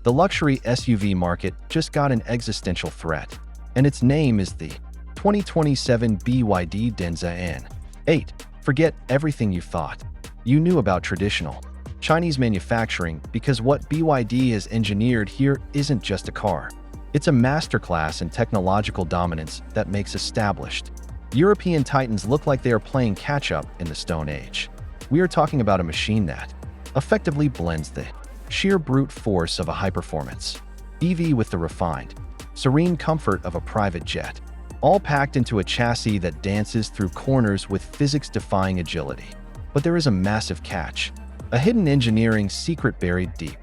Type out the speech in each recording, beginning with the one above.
The luxury SUV market just got an existential threat, and its name is the 2027 BYD DENZA N8. Forget everything you thought you knew about traditional Chinese manufacturing, because what BYD has engineered here isn't just a car. It's a masterclass in technological dominance that makes established European titans look like they are playing catch-up in the Stone Age. We are talking about a machine that effectively blends the sheer brute force of a high-performance EV with the refined, serene comfort of a private jet, all packed into a chassis that dances through corners with physics-defying agility. But there is a massive catch, a hidden engineering secret buried deep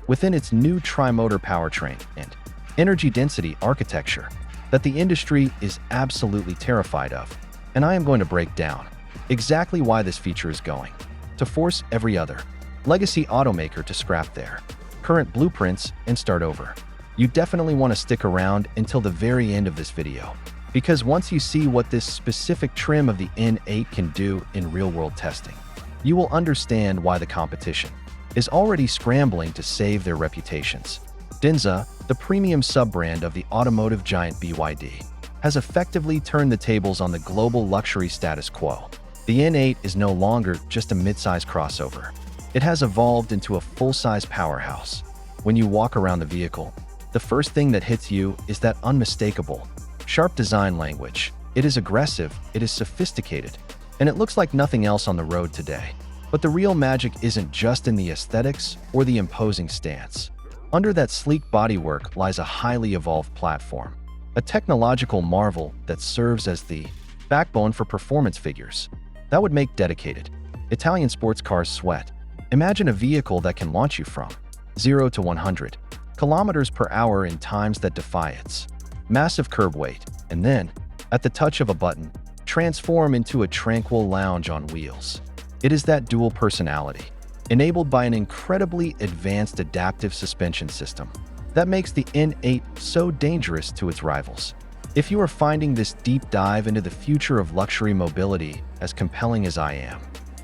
within its new tri-motor powertrain and energy density architecture that the industry is absolutely terrified of. And I am going to break down exactly why this feature is going to force every other legacy automaker to scrap their current blueprints and start over. You definitely want to stick around until the very end of this video, because once you see what this specific trim of the N8 can do in real-world testing, you will understand why the competition is already scrambling to save their reputations. DENZA, the premium sub-brand of the automotive giant BYD, has effectively turned the tables on the global luxury status quo. The N8 is no longer just a mid-size crossover. It has evolved into a full-size powerhouse. When you walk around the vehicle, the first thing that hits you is that unmistakable, sharp design language. It is aggressive, it is sophisticated, and it looks like nothing else on the road today. But the real magic isn't just in the aesthetics or the imposing stance. Under that sleek bodywork lies a highly evolved platform, a technological marvel that serves as the backbone for performance figures that would make dedicated Italian sports cars sweat. Imagine a vehicle that can launch you from 0 to 100 kilometers per hour in times that defy its massive curb weight, and then, at the touch of a button, transform into a tranquil lounge on wheels. It is that dual personality, enabled by an incredibly advanced adaptive suspension system, that makes the N8 so dangerous to its rivals. If you are finding this deep dive into the future of luxury mobility as compelling as I am,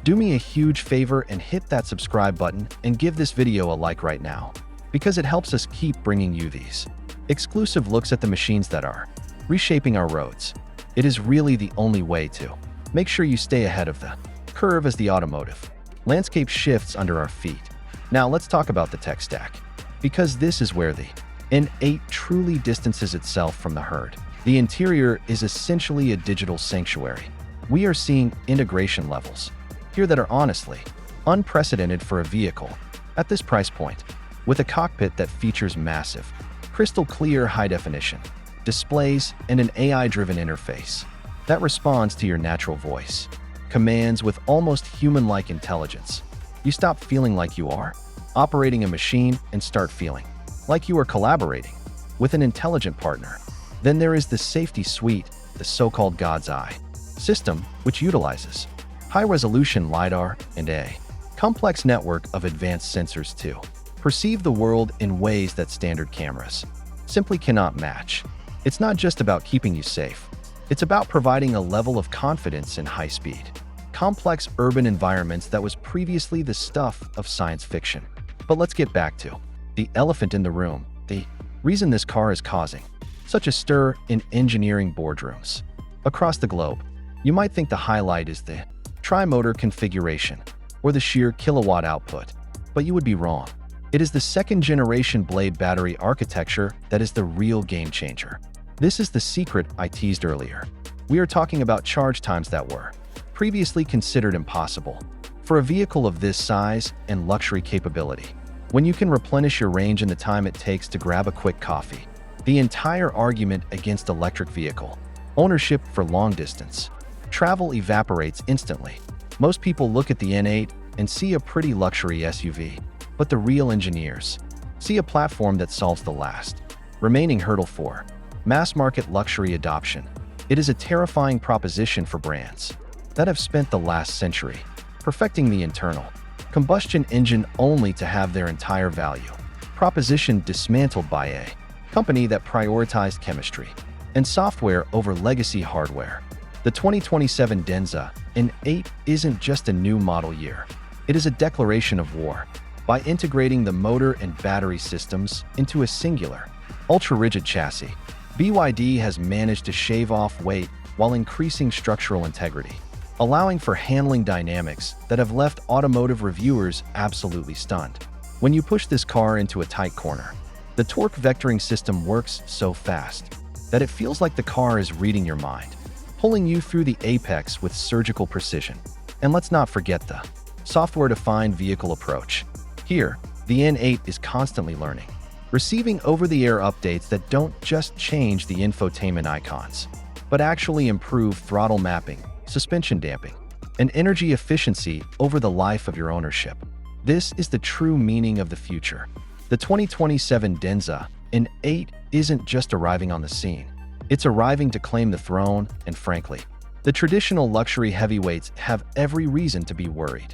do me a huge favor and hit that subscribe button and give this video a like right now, because it helps us keep bringing you these exclusive looks at the machines that are reshaping our roads. It is really the only way to make sure you stay ahead of the curve as the automotive landscape shifts under our feet. Now let's talk about the tech stack, because this is where the N8 truly distances itself from the herd. The interior is essentially a digital sanctuary. We are seeing integration levels here that are honestly unprecedented for a vehicle at this price point, with a cockpit that features massive, crystal clear high-definition displays and an AI-driven interface that responds to your natural voice commands with almost human-like intelligence. You stop feeling like you are operating a machine and start feeling like you are collaborating with an intelligent partner. Then there is the safety suite, the so-called God's Eye system, which utilizes high-resolution LiDAR and a complex network of advanced sensors to perceive the world in ways that standard cameras simply cannot match. It's not just about keeping you safe. It's about providing a level of confidence in high-speed, complex urban environments that was previously the stuff of science fiction. But let's get back to the elephant in the room, the reason this car is causing such a stir in engineering boardrooms across the globe. You might think the highlight is the tri-motor configuration or the sheer kilowatt output, but you would be wrong. It is the second-generation blade battery architecture that is the real game changer. This is the secret I teased earlier. We are talking about charge times that were previously considered impossible for a vehicle of this size and luxury capability. When you can replenish your range in the time it takes to grab a quick coffee, the entire argument against electric vehicle ownership for long-distance travel evaporates instantly. Most people look at the N8 and see a pretty luxury SUV, but the real engineers see a platform that solves the last remaining hurdle for mass-market luxury adoption. It is a terrifying proposition for brands that have spent the last century perfecting the internal combustion engine only to have their entire value proposition dismantled by a company that prioritized chemistry and software over legacy hardware. The 2027 DENZA N8 isn't just a new model year. It is a declaration of war by integrating the motor and battery systems into a singular, ultra-rigid chassis. BYD has managed to shave off weight while increasing structural integrity, allowing for handling dynamics that have left automotive reviewers absolutely stunned. When you push this car into a tight corner, the torque vectoring system works so fast that it feels like the car is reading your mind, pulling you through the apex with surgical precision. And let's not forget the software-defined vehicle approach. Here, the N8 is constantly learning, receiving over-the-air updates that don't just change the infotainment icons, but actually improve throttle mapping, suspension damping, and energy efficiency over the life of your ownership. This is the true meaning of the future. The 2027 DENZA N8 isn't just arriving on the scene. It's arriving to claim the throne, and frankly, the traditional luxury heavyweights have every reason to be worried.